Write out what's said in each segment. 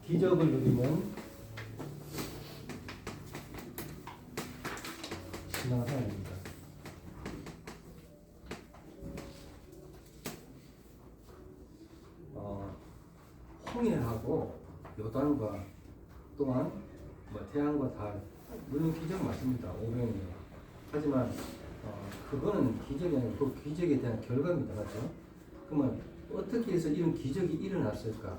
기적을 누리는 신앙생활입니다. 홍해하고 요단과 또한 태양과 달 물론 기적 맞습니다. 오병이에요. 하지만 그거는 기적이 아니고 그 기적에 대한 결과입니다. 맞죠? 그러면 어떻게 해서 이런 기적이 일어났을까?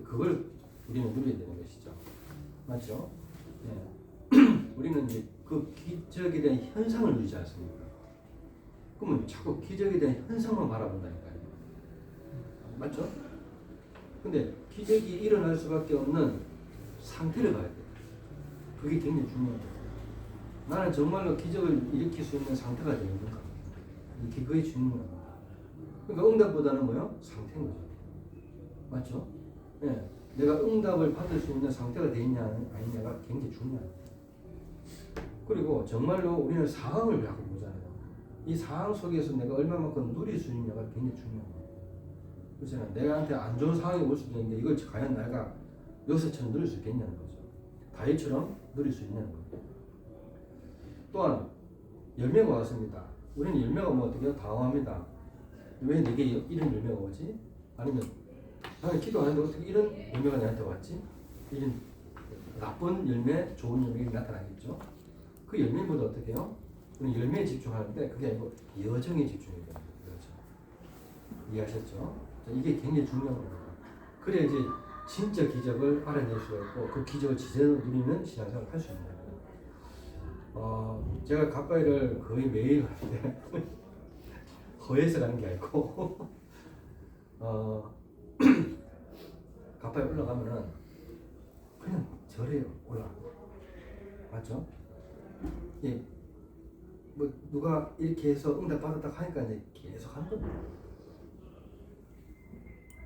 그걸 우리는 누려야 되는 것이죠. 맞죠? 네. 우리는 이제 그 기적에 대한 현상을 누리지 않습니까? 그러면 자꾸 기적에 대한 현상만 바라본다니까요. 맞죠? 근데 기적이 일어날 수밖에 없는 상태를 봐야 돼요. 그게 굉장히 중요해요. 나는 정말로 기적을 일으킬 수 있는 상태가 되는 건가? 그게 중요합니다. 그러니까 응답보다는 뭐요? 상태인 거죠. 맞죠? 네. 내가 응답을 받을 수 있는 상태가 되어 있냐 아니냐가 굉장히 중요해요. 그리고 정말로 우리는 상황을 자꾸 보잖아요. 이 상황 속에서 내가 얼마만큼 누릴 수 있냐가 굉장히 중요합니다. 그렇잖아요. 내가한테 안 좋은 상황이 올 수도 있는데 이걸 과연 내가 요새처럼 누릴 수 있겠냐는 거죠. 다윗처럼 누릴 수 있냐는 거죠. 또한 열매가 왔습니다. 우리는 열매가 오면 어떻게 해요? 당황합니다. 왜 내게 이런 열매가 오지? 아니면 나는 기도하는데 어떻게 이런 열매가 나한테 왔지? 이런 나쁜 열매, 좋은 열매가 나타나겠죠. 그 열매보다 어떻게 해요? 우리는 열매에 집중하는데 그게 아니고 여정에 집중해야 됩니다. 그렇죠. 이해하셨죠? 이게 굉장히 중요한 겁니다. 그래야 이제 진짜 기적을 알아낼 수가 있고 그 기적을 제대로 누리는 신앙생활을 할 수 있는 거예요. 제가 가까이를 거의 매일 가는데 거에서 가는 게 아니고 가까이 올라가면은 그냥 절해요. 올라가. 맞죠? 예, 뭐 누가 이렇게 해서 응답 받았다 하니까 이제 계속 하는 겁니다.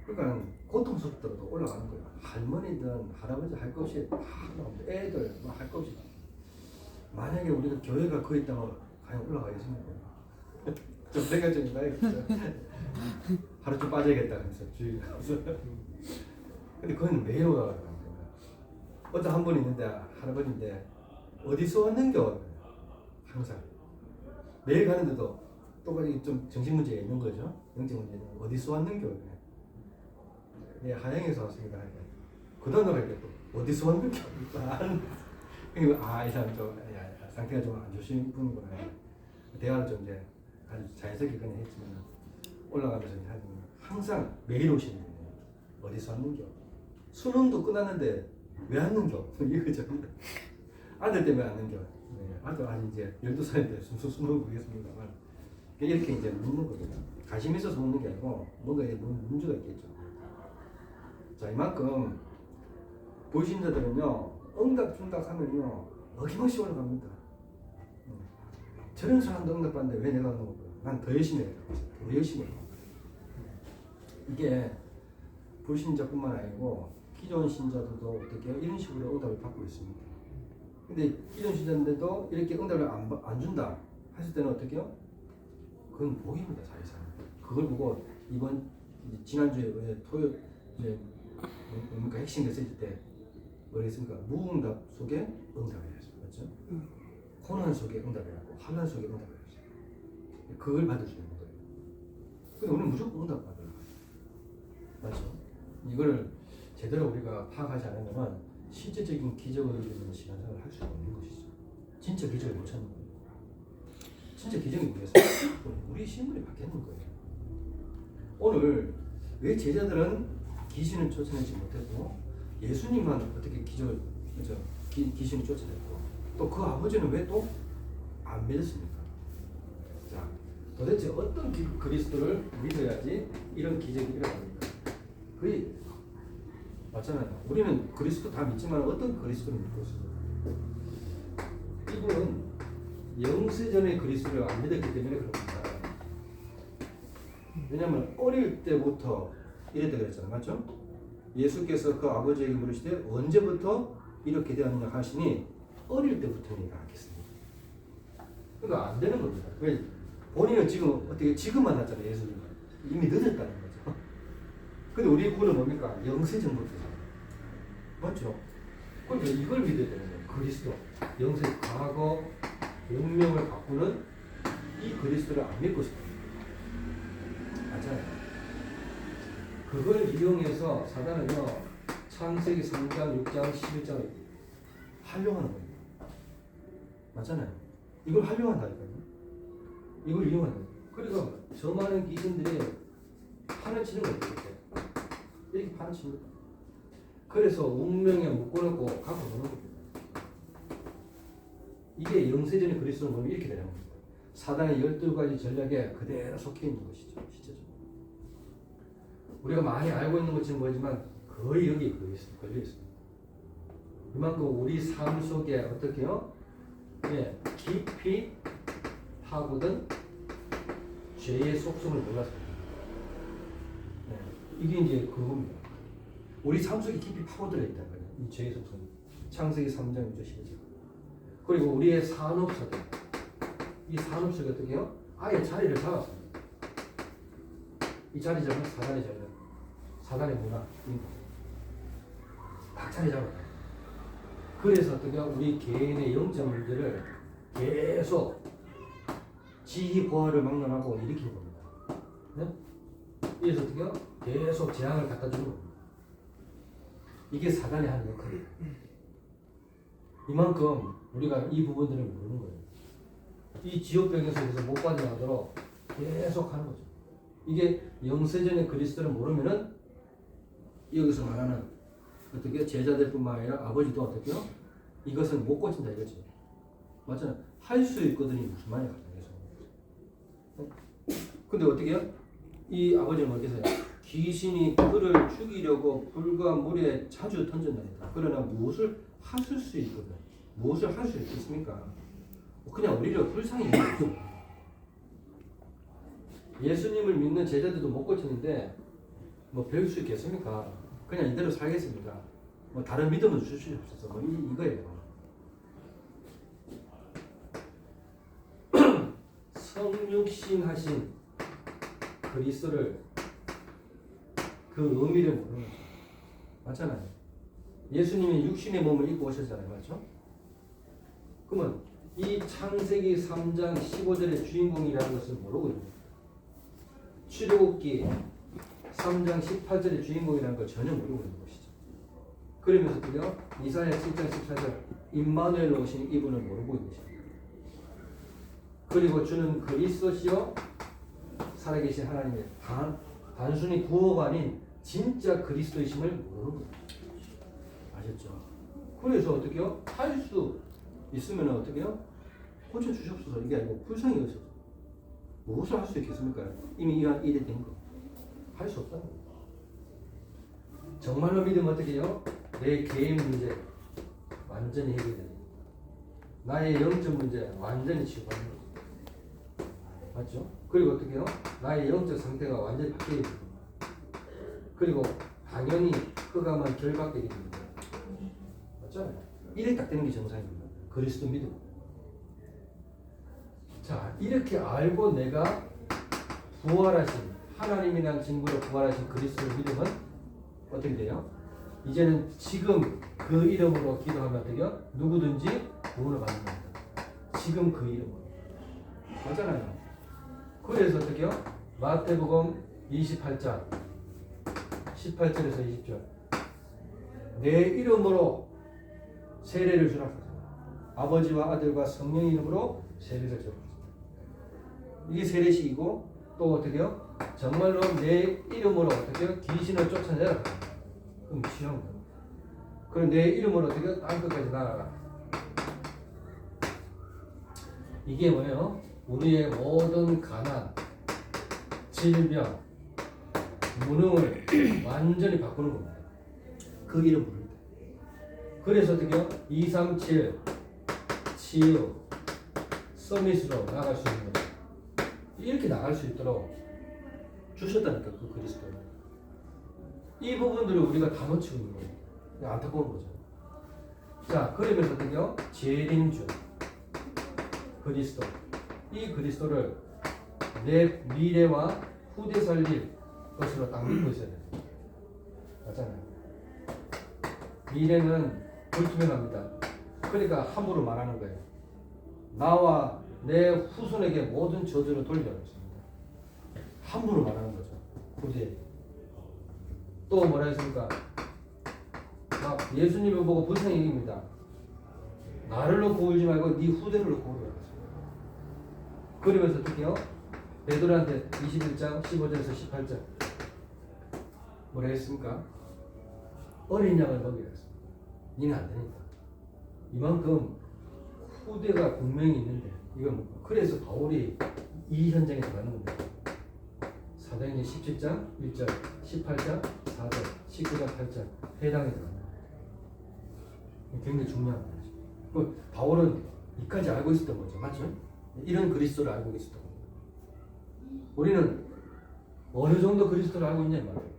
그러니까 고통스럽더라도 올라가는 거예요. 할머니든 할아버지 할 것 없이 다 나옵니다. 애들 뭐 할 것 없이. 만약에 우리가 교회가 거기 있다면 과연 올라가겠습니까? 좀 생각 좀 해봐야겠어요. 하루 좀 빠져야겠다 그래서 주일 가서. 근데 거기는 매일 올라가는 거예요. 어떤 한 분 있는데 할아버지인데 어디서 왔는겨? 항상 매일 가는데도 똑같이 좀 정신 문제가 있는 거죠. 영적 문제는 어디서 왔는겨? 네, 한양에서 왔습니다. 그 단어가 있고 어디서 왔는겨? 이 사람 좀 상태가 좀 안 좋으신 분이구나. 대화를 좀 이제 아주 자연스럽게 그냥 했지만 올라가면서 항상 매일 오시는 분이에요. 어디서 왔는겨? 수능도 끝났는데 왜 왔는겨? 이거죠. 아들 때문에 왔는겨. 네, 아들 아직 이제 12살인데 수능 보겠습니다만 이렇게 이제 묻는 거거든요. 관심 있어서 묻는 게 아니고 뭔가 문제가 있겠죠. 자, 이만큼 보신자들은요 응답 하면요 어김없이 올라갑니다. 저런 사람도 응답받는데 왜 내가 하는 거야? 난 더 열심히 해야 돼. 더 열심히 해야 돼. 이게 불신자뿐만 아니고 기존 신자들도 어떻게 이런 식으로 응답을 받고 있습니다. 근데 기존 신자인데도 이렇게 응답을 안 준다 했을 때는 어떻게 해요? 그건 복입니다. 사실상. 그걸 보고 이번 지난주에 토요일 이제 뭡니까 핵심 메시지 때 뭐랬습니까? 무응답 속에 응답을 했습니다. 맞죠? 고난 속에 응답을 하고 환난 속에 응답을 했어요. 그걸 받을 수 있는 거예요. 근데 우리는 무조건 응답 받아요. 맞죠? 이거를 제대로 우리가 파악하지 않으면 실제적인 기적을 이루는 신앙생활을 할 수가 없는 것이죠. 진짜 기적을 못 찾는 거예요. 진짜 기적이 뭐겠어요? 우리 신분이 바뀌는 거예요. 오늘 왜 제자들은 귀신을 쫓아내지 못했고 예수님만 어떻게 기적을 귀신을 쫓아냈고 또 그 아버지는 왜 또 안 믿었습니까? 자, 도대체 어떤 그리스도를 믿어야지 이런 기적이 일어납니까? 그게 맞잖아요. 우리는 그리스도 다 믿지만 어떤 그리스도를 믿고 있어요? 이분은 영세전의 그리스도를 안 믿었기 때문에 그렇습니다. 왜냐하면 어릴 때부터 이랬다 그랬잖아요. 맞죠? 예수께서 그 아버지에게 물으시되 언제부터 이렇게 되었느냐 하시니 어릴 때부터니까 하겠습니다. 그러니까 안 되는 겁니다. 왜? 본인은 지금 만났잖아요. 예수님. 이미 늦었다는 거죠. 근데 우리 구는 뭡니까? 영세전부터. 맞죠? 그러니까 이걸 믿어야 되는 거예요. 그리스도. 영세 과거 운명을 바꾸는 이 그리스도를 안 믿고 싶어요. 맞아요. 그걸 이용해서 사단은요, 창세기 3장, 6장, 11장을 활용하는 거예요. 맞잖아요. 이걸 활용한다니까요. 이걸 이용하는 거예요. 그래서 저 많은 귀신들이 판을 치는 거예요. 이렇게 판을 치는 거예요. 그래서 운명에 묶어놓고 갖고 노는 겁니다. 이게 영세전의 그리스도를 보면 이렇게 되는 겁니다. 사단의 12가지 전략에 그대로 속해 있는 것이죠. 실제죠. 우리가 많이 알고 있는 것처럼 보이지만 거의 여기에 걸려 있습니다. 그만큼 우리 삶 속에 어떻게요? 예, 깊이 파고든 죄의 속성을 몰랐습니다. 예, 이게 이제 그겁니다. 우리 삶 속에 깊이 파고들어 있다는 거예요. 이 죄의 속성. 창세기 3장 6절 11절. 그리고 우리의 산업 속에, 이 산업 속에 어떻게 해요? 아예 자리를 잡았습니다. 이 자리 잡은 사단의 자리는 사단의 문화, 딱 자리 잡았다. 그래서 어떻게 해요? 우리 개인의 영적 문제를 계속 지희 보화를 막론하고 일으키는 겁니다. 네? 그래서 어떻게 해요? 계속 재앙을 갖다 주는 겁니다. 이게 사단의 하는 역할이에요. 이만큼 우리가 이 부분들을 모르는 거예요. 이 지옥병에서 그래서 못 빠져나가도록 계속 하는 거죠. 이게 영세전의 그리스도를 모르면은 여기서 말하는 어떻게 제자들뿐만 아니라 아버지도 어떻게요? 이것은 못 고친다 이거지. 맞잖아요. 할 수 있거든요. 무슨 말이야 가정에서. 근데 어떻게 해요? 이 아버지는 어떻게 해요? 귀신이 그를 죽이려고 불과 물에 자주 던진답니다. 그러나 무엇을 하실 수 있거든. 무엇을 할 수 있겠습니까? 그냥 우리를 불쌍히 여기죠. 예수님을 믿는 제자들도 못 고치는데 뭐 배울 수 있겠습니까? 그냥 이대로 살겠습니까? 뭐 다른 믿음을 줄 수 없어서 뭐 이거예요. 성육신 하신 그리스도를 그 의미를 모르는 거죠. 맞잖아요. 예수님이 육신의 몸을 입고 오셨잖아요. 맞죠? 그러면 이 창세기 3장 15절의 주인공이라는 것을 모르고 있는 거예요. 출애굽기 3장 18절의 주인공이라는 걸 전혀 모르고 있는 것이죠. 그러면서 또요 이사야 7장 14절 임마누엘로 오신 이분을 모르고 있는 것입니다. 그리고 주는 그리스도시요 살아계신 하나님의 단순히 구호가 아닌 진짜 그리스도이심을 모르는 거예요. 아셨죠? 그래서 어떻게요? 할 수 있으면 어떻게요? 고쳐 주시옵소서 이게 아니고 불쌍히 여기서 무엇을 할 수 있겠습니까? 이미 일이 된 거. 할 수 없다는 거예요. 정말로 믿으면 어떻게 해요? 내 개인 문제 완전히 해결됩니다. 나의 영적 문제 완전히 치유하는 거죠. 맞죠? 그리고 어떻게 해요? 나의 영적 상태가 완전히 바뀌게 됩니다. 그리고 당연히 흑암은 결박되게 됩니다. 맞잖아요. 이래 딱 되는 게 정상입니다. 그리스도 믿음. 자, 이렇게 알고 내가 부활하신 하나님이라는 증거로 부활하신 그리스도를 믿으면 어떻게 돼요? 이제는 지금 그 이름으로 기도하면 어떻게요? 누구든지 구원을 받는 겁니다. 지금 그 이름으로. 맞잖아요. 그래서 어떻게요? 마태복음 28장 18절에서 20절 내 이름으로 세례를 주라. 아버지와 아들과 성령의 이름으로 세례를 주라. 이게 세례식이고 또 어떻게요? 정말로 내 이름으로 어떻게요? 귀신을 쫓아내라. 그럼 취한 거예요. 그럼 내 이름으로 어떻게요? 땅끝까지 날아라. 이게 뭐예요? 우리의 모든 가난, 질병, 무능을 완전히 바꾸는 겁니다. 그 이름 부를 때. 그래서 어떻게요? 237 치유, 서밋으로 나갈 수 있는 거죠. 이렇게 나갈 수 있도록 주셨다니까 그 그리스도를. 이 부분들을 우리가 다 놓치고 있는 거예요. 안타까운 거죠. 자, 그러면서 어떻게요? 재림주 그리스도. 이 그리스도를 내 미래와 후대 살릴 것으로 딱 믿고 있어야 돼요. 맞잖아요. 미래는 불투명합니다. 그러니까 함부로 말하는 거예요. 나와 내 후손에게 모든 저주를 돌려놓습니다. 함부로 말하는 거죠. 굳이 또 뭐라 했습니까? 막 예수님을 보고 불쌍히 여깁니다. 나를 놓고 울지 말고 네 후대를 놓고 울어라. 그러면서 어떻게 해요? 베드로한테 21장 15절에서 18절 뭐라 했습니까? 어린 양을 먹이라 했습니다. 니는 안 되니까. 이만큼 후대가 분명히 있는데 이건 그래서 바울이 이 현장에 들어가는 겁니다. 사도행전 17장 1절 18장 4절 19장 8절 해당에 들어갑니다. 굉장히 중요한 거죠. 그 바울은 이까지 알고 있었던 거죠. 맞죠? 이런 그리스도를 알고 있었던 겁니다. 우리는 어느 정도 그리스도를 알고 있냐 말이에요.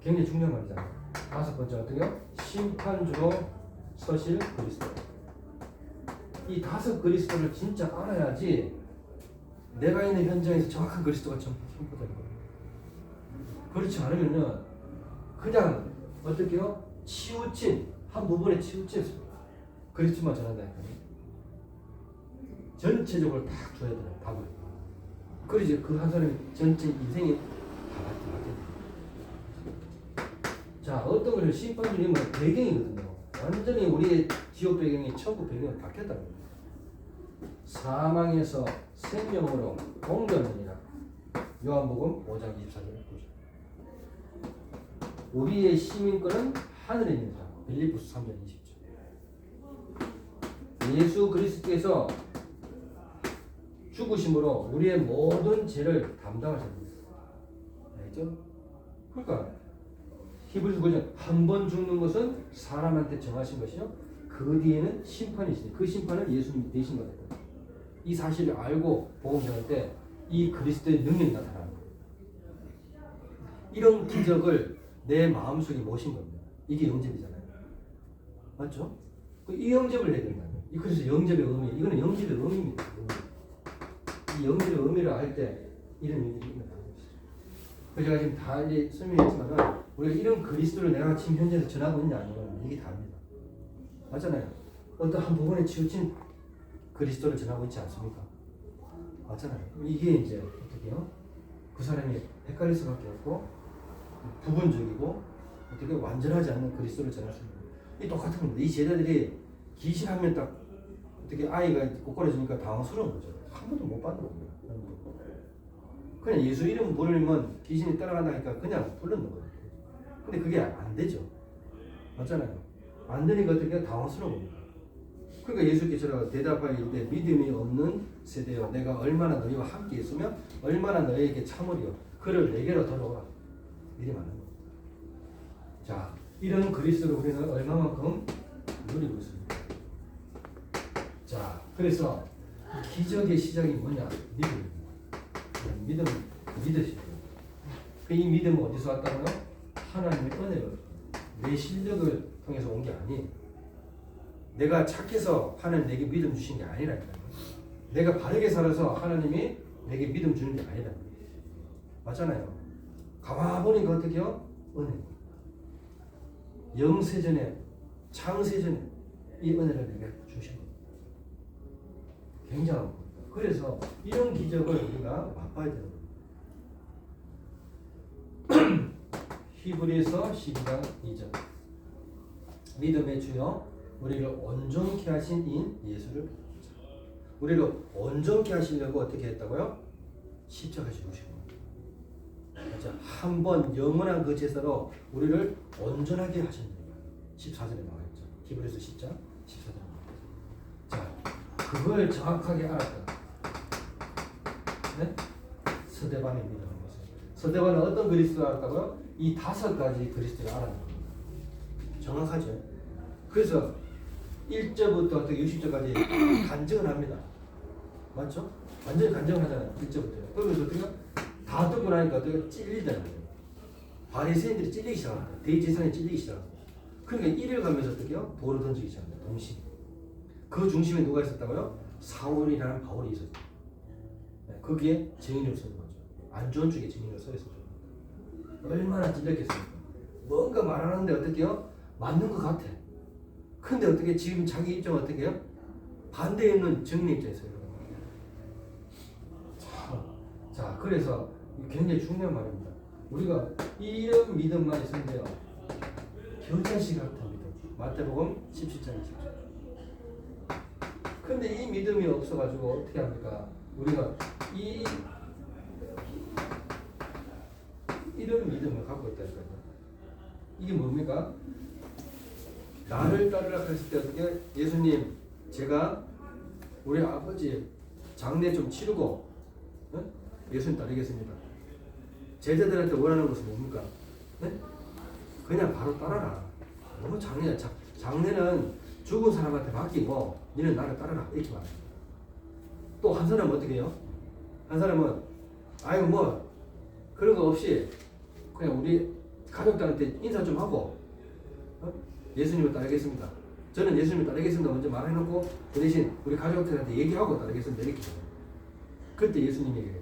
굉장히 중요한 말이잖아요. 다섯 번째 어떻게요? 심판주로 서실 그리스도. 이 다섯 그리스도를 진짜 알아야지 내가 있는 현장에서 정확한 그리스도가 선포되는 거예요. 그렇지 않으면은 그냥 어떻게요? 치우친 한 부분에 치우친 그리스도만 전한다니까요. 전체적으로 딱 줘야 돼요. 답을. 그러지 그 한 사람이 전체 인생이 다 바뀌어요. 자, 어떤 것을 심판주님은 배경이거든요. 완전히 우리의 지옥 배경이 천국 배경이 바뀌었다는 겁니다. 사망에서 생명으로 옮겨느니라. 요한복음 5장 24절에 보죠. 우리의 시민권은 하늘에 있는 자. 빌립보서 3장 20절. 예수 그리스도께서 죽으심으로 우리의 모든 죄를 담당하셨습니다. 알죠? 그러니까 히브리서 9장 한 번 죽는 것은 사람한테 정하신 것이요. 그 뒤에는 심판이 있으니 그 심판을 예수님이 대신 받았다. 이 사실을 알고 복음 전할 때 이 그리스도의 능력이 나타나는 거예요. 이런 기적을 내 마음속에 모신 겁니다. 이게 영접이잖아요. 맞죠? 이 영접을 해야 된다는 거예요. 그래서 영접의 의미, 이거는 영접의 의미입니다. 이 영접의 의미를 알 때 이런 일들이 일어나는 것이죠. 그래서 제가 지금 다 이제 설명했지만은 우리가 이런 그리스도를 내가 지금 현재에서 전하고 있냐 아니면 이게 다릅니다. 맞잖아요. 어떤 한 부분에 치우친 그리스도를 전하고 있지 않습니까? 맞잖아요. 이게 이제 어떻게 해요? 그 사람이 헷갈릴 수밖에 없고 부분적이고 어떻게 완전하지 않는 그리스도를 전할 수 있는 거예요. 이 똑같은 겁니다. 이 제자들이 귀신하면 딱 어떻게 아이가 꼬꾸라지니까 당황스러운 거죠. 한 번도 못 받는 겁니다. 그냥 예수 이름 부르면 귀신이 따라간다니까 그냥 불렀는 거예요. 근데 그게 안 되죠. 맞잖아요. 안 되니까 어떻게 당황스러운 겁니다. 그러니까 예수께서 대답하여 이르되 믿음이 없는 세대여 내가 얼마나 너희와 함께 있으면 얼마나 너희에게 참으리요 그를 내게로 돌아오라. 이리 말하는 겁니다. 자, 이런 그리스도를 우리는 얼마만큼 누리고 있습니다. 자, 그래서 기적의 시작이 뭐냐? 믿음입니다. 믿음 믿으시죠. 이 믿음은 어디서 왔다고요? 하나님의 은혜로 내 실력을 통해서 온 게 아니에요. 내가 착해서 하나님 내게 믿음 주신 게 아니라니까요. 내가 바르게 살아서 하나님이 내게 믿음 주는 게 아니다. 맞잖아요. 가만 보니까 어떻게요? 은혜. 영세전에 창세전에 이 은혜를 내게 주신 겁니다. 굉장한 겁니다. 그래서 이런 기적을 우리가 맛봐야 되는 겁니다. 히브리서 12장 2절 믿음의 주여 우리를 온전케 하신 인 예수를 우리를 온전케 하시려고 어떻게 했다고요? 십자가에 죽으신 겁니다. 한번 영원한 그 제사로 우리를 온전하게 하신 겁니다. 14절에 나와 있죠. 히브리서 10장 14절에 나와 있죠. 자, 그걸 정확하게 알았다. 네? 서대반의 믿음을 보세요. 서대반은 어떤 그리스도를 알았다고요? 이 5가지 그리스도를 알았는 겁니다. 정확하죠. 그래서 1절부터 60절까지 간증을 합니다. 맞죠? 완전히 간증을 하잖아요. 1절부터. 그러면서 어떻게 다 듣고 나니까 어떻게 찔리잖아요. 바리새인들이 찔리기 시작합니다. 대제사장이 찔리기 시작합니다. 그러니까 이를 가면서 어떻게 해요? 돌을 던지기 시작합니다. 동시에. 그 중심에 누가 있었다고요? 사울이라는 바울이 있었어요. 네, 거기에 증인으로 선 거죠. 안 좋은 쪽에 증인으로 서 있었죠. 얼마나 찔렸겠습니까? 뭔가 말하는데 어떻게 해요? 맞는 것 같아. 근데 어떻게 지금 자기 입장 어떻게 해요? 반대에 있는 정리 입장에서 자, 그래서 굉장히 중요한 말입니다. 우리가 이런 믿음만 있으면 돼요. 겨자씨 같은 믿음. 마태복음 17장 20절. 근데 이 믿음이 없어가지고 어떻게 합니까? 우리가 이런 믿음을 갖고 있다니까요. 이게 뭡니까? 나를 따르라 했을 때 어떻게 예수님 제가 우리 아버지 장례 좀 치르고 예수님 따르겠습니다. 제자들한테 원하는 것은 뭡니까? 네? 그냥 바로 따라라. 너무 장례야. 장례는 죽은 사람한테 맡기고 너는 나를 따르라 이렇게 말해요. 또 한 사람은 어떻게 해요? 한 사람은 아유 뭐 그런 거 없이 그냥 우리 가족들한테 인사 좀 하고 예수님을 따르겠습니다. 저는 예수님을 따르겠습니다. 먼저 말해놓고 그 대신 우리 가족들한테 얘기하고 따르겠습니다. 이렇게 해요. 그때 예수님이 얘기해요.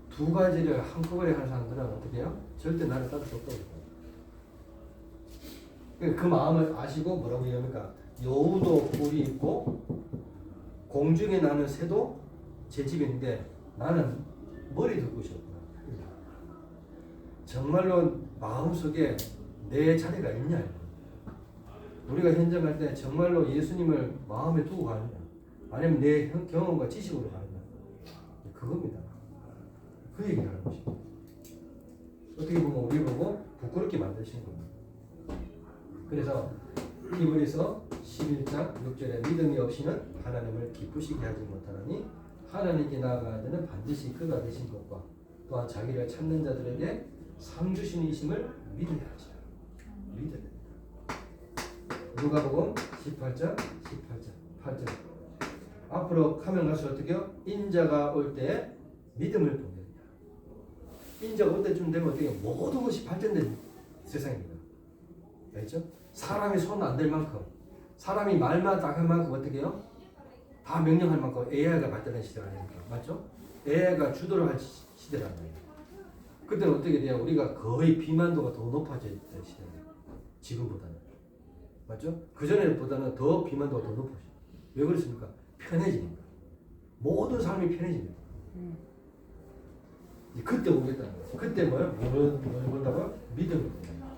두 가지를 한꺼번에 하는 사람들은 어떻게 해요? 절대 나를 따를 수 없다고. 그 마음을 아시고 뭐라고 얘기합니까? 여우도 뿔이 있고 공중에 나는 새도 제 집에 있는데 나는 머리 둘 곳이 없구나. 정말로 마음속에 내 자리가 있냐? 우리가 현장할 때 정말로 예수님을 마음에 두고 가느냐? 아니면 내 경험과 지식으로 가느냐? 그겁니다. 그 얘기를 하는 것입니다. 어떻게 보면 우리 보고 부끄럽게 만드시는 겁니다. 그래서 히브리서 11장 6절에 믿음이 없이는 하나님을 기쁘시게 하지 못하나니 하나님께 나아가는 데는 반드시 그가 되신 것과 또한 자기를 찾는 자들에게 상 주시는 이심을 믿어야 하죠. 믿어야 됩니다. 누가복음 18장 8절 앞으로 가면 갈수록 어떻게요? 인자가 올 때 믿음을 보겠냐. 인자가 올 때쯤 되면 어떻게 모든 것이 발전된 세상입니다. 알죠? 사람이 손 안 댈 만큼 사람이 말만 딱 할 만큼 어떻게 해요? 다 명령할 만큼 AI가 발달한 시대가 아닙니까? 맞죠? AI가 주도를 할 시대란 말이에요. 그때는 어떻게 돼요? 우리가 거의 비만도가 더 높아져 있던 시대예요. 지금보다는. 맞죠? 그전에보다는 더 비만도가 더 높아져요. 왜 그렇습니까? 편해지니까. 모든 삶이 편해집니다. 그때 오겠다는 거예요. 그때 뭐예요? 뭘 본다고요? 믿음을 본다.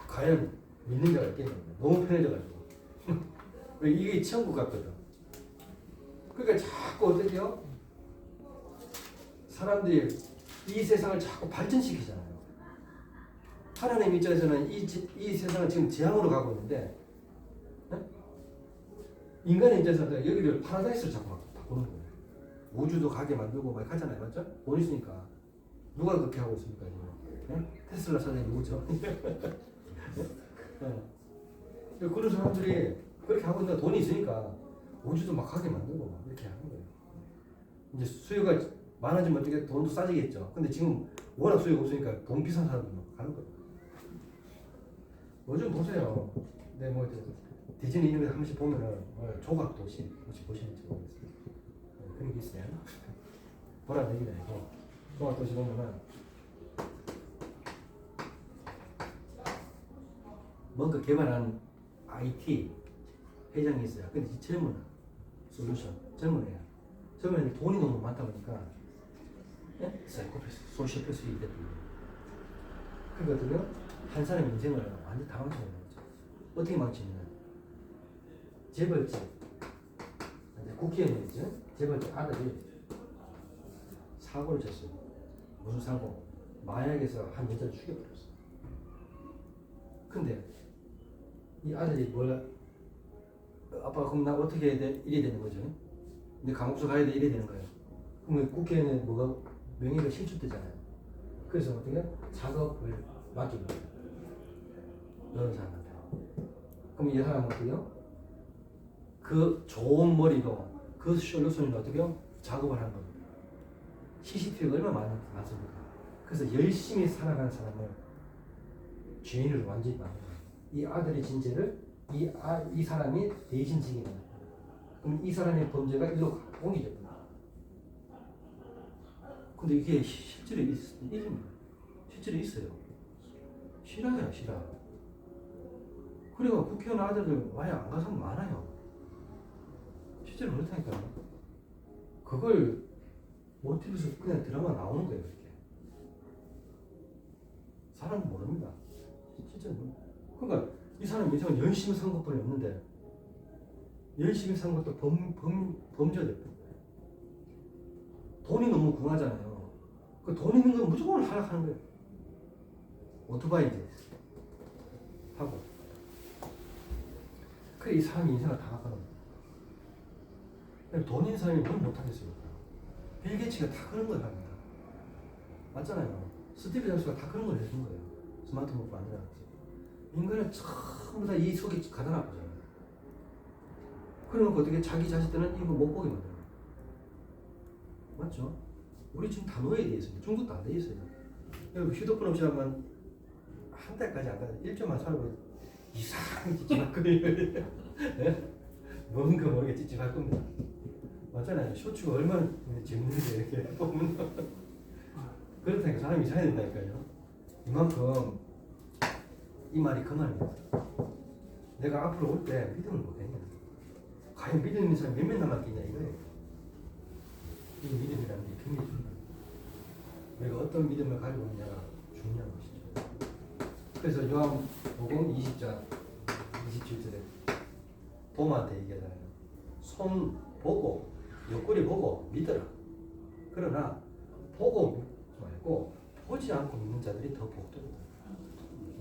과연 믿는 자가 있겠냐고요. 너무 편해져가지고. 이게 천국 같거든. 그러니까 자꾸 어떻게 해요? 사람들이 이 세상을 자꾸 발전시키잖아요. 하나님 입장에서는 이 세상은 지금 재앙으로 가고 있는데 인간의 입장에서는 여기를 파라다이스로 자꾸 바꾸는 거예요. 우주도 가게 만들고 막 하잖아요. 맞죠? 돈 있으니까. 누가 그렇게 하고 있습니까? 네? 테슬라 사장이 누구죠? 그런 사람들이 그렇게 하고 있는데 돈이 있으니까 우주도 막 가게 만들고 막 이렇게 하는 거예요. 이제 수요가 많아지면 어떻게 돈도 싸지겠죠. 근데 지금 워낙 수요가 없으니까 돈 비싼 사람들 막 가는 거예요. 요즘 보세요. 네, 뭐 디즈니 이런 데 한 번씩 보면은 조각 도시 혹시 보시는지 모르겠어요. 그런 게 있어요. 보라는 얘기는 아니고 조각 도시 보면은 뭔가 개발한 IT 회장이 있어요. 근데 젊은 솔루션 젊은 애야. 젊은 애들 돈이 너무 많다 보니까 사이코패스, 소시오패스이 됐거든요. 그거든요. 한 사람의 인생을 완전 다 망치는 거죠. 어떻게 망치냐면 재벌집 국회의원이죠. 재벌집 아들이 사고를 쳤어요. 무슨 사고? 마약에서 한 여자를 죽여버렸어. 근데 이 아들이 아빠 그럼 나 어떻게 해야 돼? 이래 되는 거죠. 근데 감옥소 가야 돼? 이래 되는 거예요. 그러면 국회의원은 뭐가 명예가 실추되잖아요. 그래서 어떻게 작업을 맡기는 거예요. 이런 사람한테. 그럼 이 사람은 어떻게요? 그 좋은 머리로 그 솔루션을 어떻게요? 작업을 하는 겁니다. CCTV가 얼마나 많습니까? 그래서 열심히 살아가는 사람을 죄인으로 완전히 만든 거예요. 이 아들의 진죄를 이 사람이 대신 지게 됩니다. 그럼 이 사람의 범죄가 일로 옮겨집니다. 근데 이게 실제로 일입니다. 실제로 있어요. 싫어요, 싫어. 그리고 국회의원 아들들 많이 안 가서 많아요. 실제로 그렇다니까요. 그걸 모티브에서 그냥 드라마 나오는 거예요, 이렇게. 사람은 모릅니다. 실제로. 그러니까 이 사람 이상은 열심히 산 것뿐이 없는데 열심히 산 것도 범죄가 됐다. 돈이 너무 궁하잖아요. 그 돈 있는 건 무조건 하락하는 거예요. 오토바이지 하고. 그래 이 사람이 인생을 다 바꿔놓은 거예요. 돈 있는 사람이 뭘 못하겠습니까? 빌 게이츠가 다 그런 걸 합니다. 맞잖아요. 스티브 잡스가 다 그런 걸 해준 거예요. 스마트폰 만들어놨지. 인간은 전부 다 이 속에 가다놔 보잖아요. 그러면 어떻게 자기 자식들은 이거 못 보게 만들어요. 맞죠? 우리 지금 다 노예에 돼 있습니다. 중국도 안 돼 있어요. 휴대폰 없이 하면 한 달까지 안 가요. 1주만 살고 이상하게 찌찌할 거예요. 뭔가 모르게 찌찌할 겁니다. 맞잖아요. 쇼츠가 얼마나 재밌는지 이렇게 보면 그렇다니까 사람이 이상해야 된다니까요. 이만큼 이 말이 그 말입니다. 내가 앞으로 올 때 믿음을 못했냐. 과연 믿음 있는 사람이 몇몇 남았겠냐 이거예요. 이 믿음이라는 게 굉장히 중요합니다. 우리가 어떤 믿음을 가지고 있느냐가 중요한 것이죠. 그래서 요한복음 20장 27절에 도마한테 얘기하잖아요. 손 보고 옆구리 보고 믿어라. 그러나 보고 말고 보지 않고 믿는 자들이 더 복되다.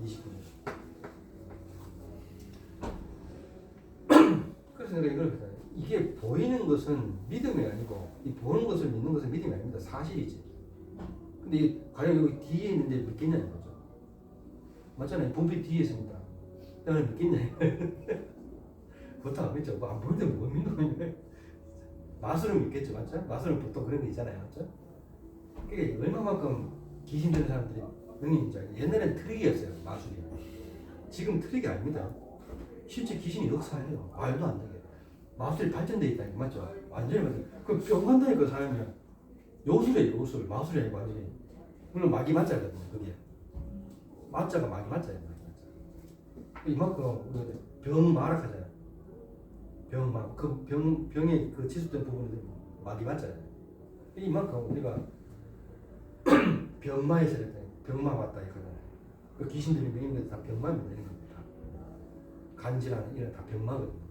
29절. 그래서 내가 이걸 했잖아요. 이게 보이는 것은 믿음이 아니고 이 보는 것을 믿는 것은 믿음이 아닙니다. 사실이지. 근데 이게 과연 여기 뒤에 있는데 믿겠냐는 거죠. 맞잖아요. 분필 뒤에 있습니다. 내가 믿겠냐? 그것도 안 믿죠. 뭐 안 보이는데 뭐 믿는 거냐? 마술은 믿겠죠. 맞죠? 마술은 보통 그런 게 있잖아요. 맞죠? 그게 얼마만큼 귀신 되는 사람들이 능력인지 알죠? 옛날엔 트릭이었어요. 마술이. 지금 트릭이 아닙니다. 실제 귀신이 역사해요. 말도 안 되게. 마술이 발전돼 있다니까. 맞죠? 완전히 맞아요. 그 병 간다니까 사람이. 요술이에요. 요술. 마술이 아니고 완전히. 물론 마귀 맞자거든요. 그게. 맞자가 마귀 맞자예요. 이만큼 병 마락하잖아요. 병 막 그 병에 그 치수된 부분들이 마귀 맞자예요. 이만큼 우리가 병마에서 이렇게 병마 왔다 이거잖아요. 그 귀신들이 밀리는 게 다 병마에 밀리는 겁니다. 간질환 이런 다 병마거든요.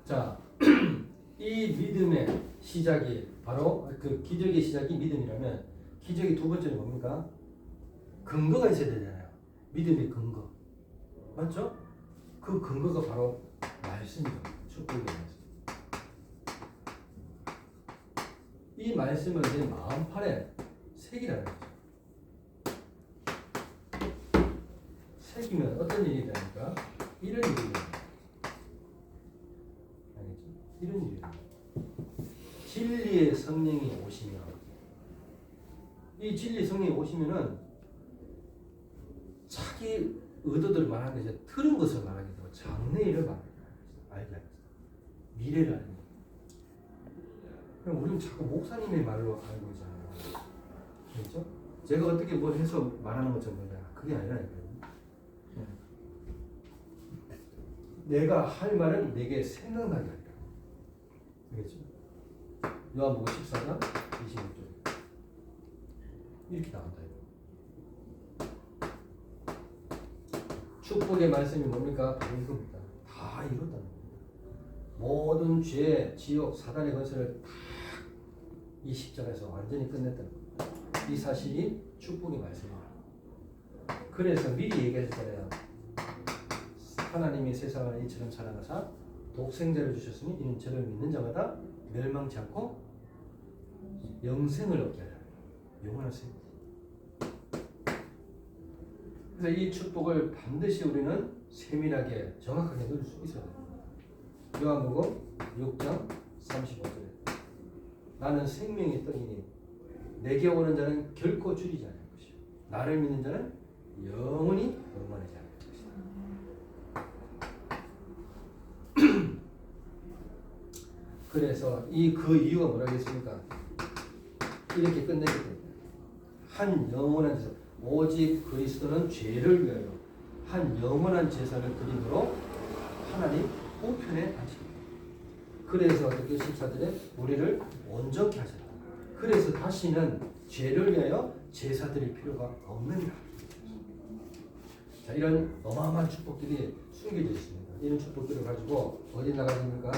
자, 이 믿음의 시작이 바로 그 기적의 시작이 믿음이라면 기적의 두 번째는 뭡니까? 근거가 있어야 되잖아요. 믿음의 근거. 맞죠? 그 근거가 바로 말씀이죠. 축복의 말씀. 이 말씀을 내 마음판에 새기라는 거죠. 새기면 어떤 일이 되니까? 이런 일이 됩니다. 알겠죠? 이런 일이 됩니다. 진리의 성령이 오시면 이 진리 성령이 오시면은 자기 의도들 말하는 게 틀은 것을 말하게 되고 장래일을 알게 합니다. 미래를 알게 됩니다. 그럼 우리는 자꾸 목사님의 말로 알고 있잖아요. 그렇죠? 제가 어떻게 뭘 해서 말하는 것처럼 그게 아니라니까요. 내가 할 말은 내게 생각나게 한다. 그렇죠? 요한복음 14장 26절 이렇게 나온다. 축복의 말씀이 뭡니까? 바로 이겁니다. 다 이뤘다는 겁니다. 모든 죄, 지옥, 사단의 권세를 다 이 십자가에서 완전히 끝냈다는 겁니다. 이 사실이 축복의 말씀입니다. 그래서 미리 얘기했잖아요. 하나님이 세상을 이처럼 사랑하사 독생자를 주셨으니 이는 저를 믿는 자마다 멸망치 않고 영생을 얻게 하라. 영원한 생. 그래서 이 축복을 반드시 우리는 세밀하게 정확하게 누릴 수 있어야 됩니다. 요한복음 6장 35절에 나는 생명의 떡이니 내게 오는 자는 결코 줄이지 않을 것이요 나를 믿는 자는 영원히 영원하지 않을 것이다. 그래서 그 이유가 뭐라겠습니까? 이렇게 끝내게 됩니다. 한 영원한 제사. 오직 그리스도는 죄를 위하여 한 영원한 제사를 드림으로 하나님 우편에 앉히셨다. 그래서 어떻게 14절에 우리를 온전케 하셨다. 그래서 다시는 죄를 위하여 제사 드릴 필요가 없느니라. 자, 이런 어마어마한 축복들이 숨겨져 있습니다. 이런 축복들을 가지고 어디 나가야 됩니까?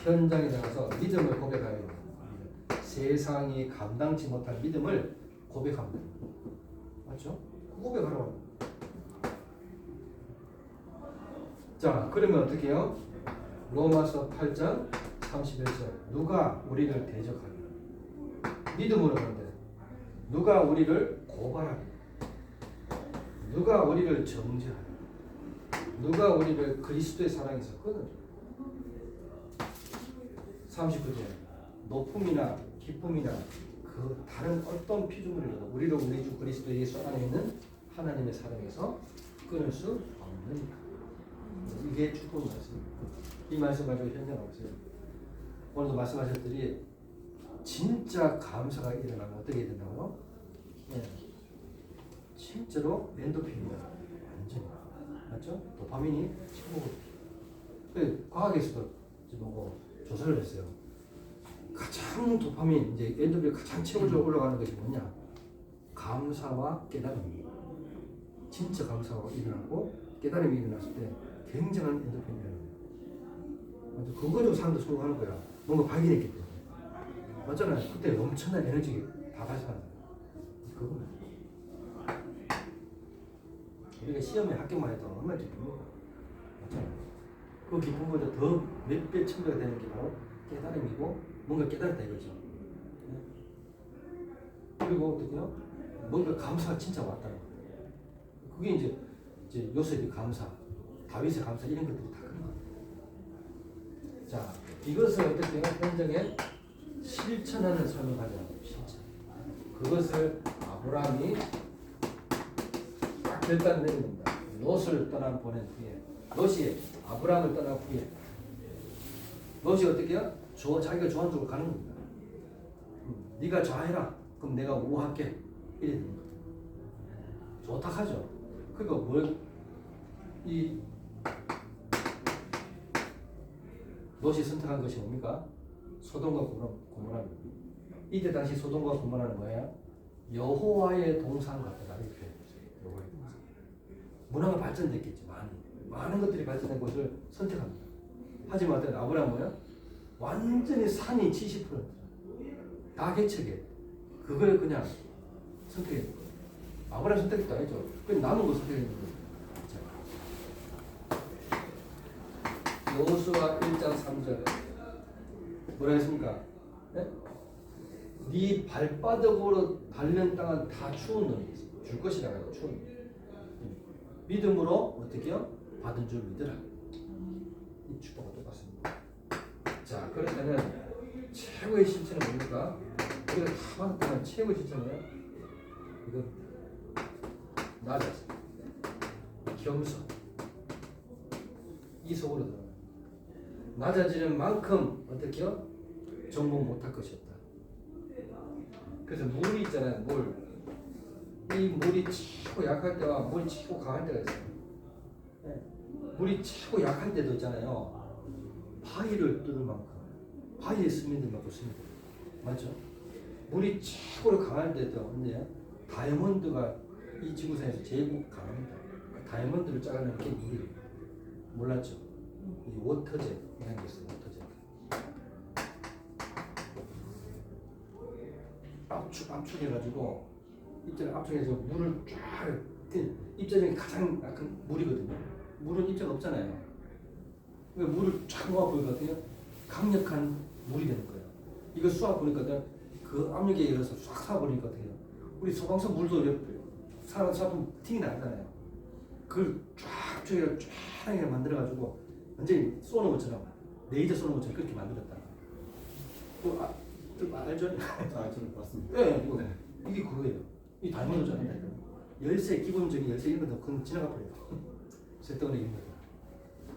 현장에 나가서 믿음을 고백하여야 됩니다. 세상이 감당치 못할 믿음을 고백합니다. 맞죠? 고백하라고. 자, 그러면 어떻게 해요? 로마서 8장 31절. 누가 우리를 대적하리요? 믿음으로 하는데 누가 우리를 고발하리요? 누가 우리를 정죄하리요? 누가 우리를 그리스도의 사랑에서 끊으리요? 39절. 높음이나 기쁨이나 그 다른 어떤 피조물이라도 우리를 우리 주 그리스도 예수 안에 있는 하나님의 사랑에서 끊을 수 없느니라. 이게 축복 말씀입니다. 이 말씀 가지고 현장하고 있어요. 오늘도 말씀하셨더니 진짜 감사가 일어나면 어떻게 된다고요? 네. 진짜로 엔도핀이 완전히 맞죠? 도파민이 최고거든요. 과학에서도 보고 조사를 했어요. 가장 도파민 이제 엔도핀이 가장 최고적으로 올라가는 것이 뭐냐? 감사와 깨달음입니다. 진짜 감사가 일어나고 깨달음이 일어났을 때 굉장한 엔도핀이 일어납니다. 그거로 사람들 성공하는 거야. 뭔가 발견했기 때문에. 맞잖아요. 그때 엄청난 에너지 다 발산한다. 그거는 우리가 시험에 합격만 해도 얼마나 기쁩니까? 맞잖아요. 그 기쁨보다 더 몇 배, 천 배가 되는 게 바로 깨달음이고 뭔가 깨달았다 이거죠. 네? 그리고 어떻게요? 뭔가 감사가 진짜 왔다는 거예요. 그게 이제 요셉의 감사, 다윗의 감사 이런 것들이 다 그런 거예요. 자, 이것을 어떻게 현장에 실천하는 삶을 가져야 돼요. 실천. 그것을 아브라함이 딱 결단 내립니다. 롯을 떠나 보낸 후에, 롯이 아브라함을 떠난 후에, 롯이 어떻게 해요? 자기가 좋아하는 쪽으로 가는 겁니다. 네가 좌해라. 그럼 내가 우할게. 이래 되는 거예요. 좋다 하죠. 그러니까 이 롯이 선택한 것이 뭡니까? 소돔과 고모라입니다. 이때 당시 소돔과 고모라는 뭐예요? 여호와의 동산 같다. 이렇게 여호와의 동산. 문화가 발전됐겠지. 많은 것들이 발전된 곳을 선택합니다. 하지만 어떤 아브라함은 뭐예요? 완전히 산이 70%다 개척해. 그걸 그냥 선택했는 거예요. 아브라함 선택도 아니죠. 그냥 남은 거 선택했는 거예요. 여호수아 1장 3절 뭐라 했습니까? 네? 네 발바닥으로 밟는 땅은 다 추운 놈이 줄 것이라고 추운 놈. 믿음으로 어떻게 해요? 받은 줄 믿으라. 이 축복과 똑같습니다. 자, 그렇다면 최고의 실천은 뭡니까? 우리가 다 받았다면 최고의 실천은 이거 낮아서 겸손 이 속으로 들어가. 낮아지는 만큼 어떻게 해요? 정복 못할 것이 없다. 그래서 물이 있잖아요. 이 물이 최고 약할 때와 물이 최고 강할 때가 있어요. 네. 물이 최고 약할 때도 있잖아요. 바위를 뚫을 만큼 바위에 스며들 만큼 스며들. 맞죠? 물이 최고로 강할 때도 언제야? 다이아몬드가 이 지구상에서 제일 강합니다. 그 다이아몬드를 잘라내는 게 물이에요. 몰랐죠? 이 워터젯 이런 게 있어요. 워터젯. 압축해가지고 입자를 압축해서 물을 쫙 입자중에 가장 약한 물이거든요. 물은 입자가 없잖아요. 그러니까 물을 쫙 모아보니까 강력한 물이 되는 거예요. 이거 쏘아보니까 그 압력에 의해서 싹 쏴버리니까 어떻게 해요? 우리 소방서 물도 사람 쏴보면 팅이 나잖아요. 그걸 쫙 쫙 만들어가지고 완전히 쏘는 것처럼 레이저 쏘는 것처럼 그렇게 만들었다. 알죠? 저는 봤습니다. 네, 이게 그거예요. 이 다이아몬드잖아요. 열쇠 기본적인 열쇠 이런 거 그건 지나가 버려요. 쇳덩어리 이런 거.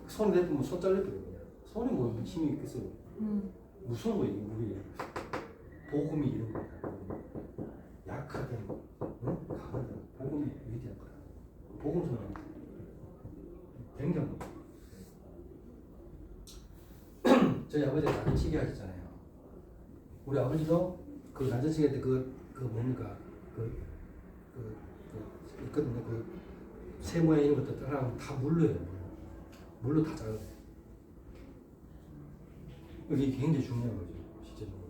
손 내면 손 잘려버려요. 손에 뭐 힘이 있겠어요? 무서운 거예요, 물이. 보금이 이런 거. 약하든 응? 강하든 복음이 위대한 거야. 복음서는 굉장히 저희 아버지가 가정치기 하셨잖아요. 우리 아버지도 그 가정치기 할 때 그 뭡니까 있거든요. 그 세모양 이런 것도 따라하면 다 물러요. 물로 다 잘라요. 이게 굉장히 중요한 거죠. 실제적으로.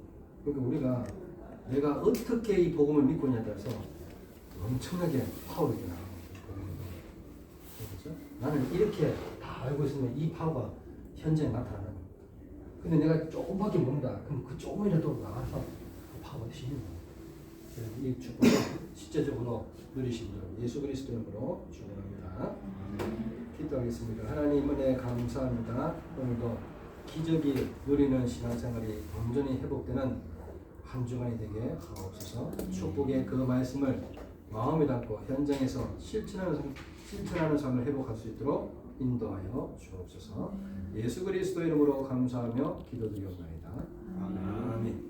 그러니까 우리가 내가 어떻게 이 복음을 믿고 있냐에 따라서 엄청나게 파워가 나가는 거죠. 그렇죠? 나는 이렇게 다 알고 있으면 이 파워가 현장에 나타나는 겁니다. 근데 내가 조금밖에 모른다. 그럼 그 조금이라도 나가서 그 파워가 실리는 거예요. 이 축복을 실제적으로 누리신 분 예수 그리스도 이름으로 축원합니다. 기도하겠습니다. 하나님 은혜 감사합니다. 오늘도 기적이 누리는 신앙생활이 온전히 회복되는 한 주간이 되게 하옵소서. 축복의 그 말씀을 마음에 담고 현장에서 실천하는 삶을 회복할 수 있도록 인도하여 주옵소서. 예수 그리스도 이름으로 감사하며 기도드리옵나이다. 아멘.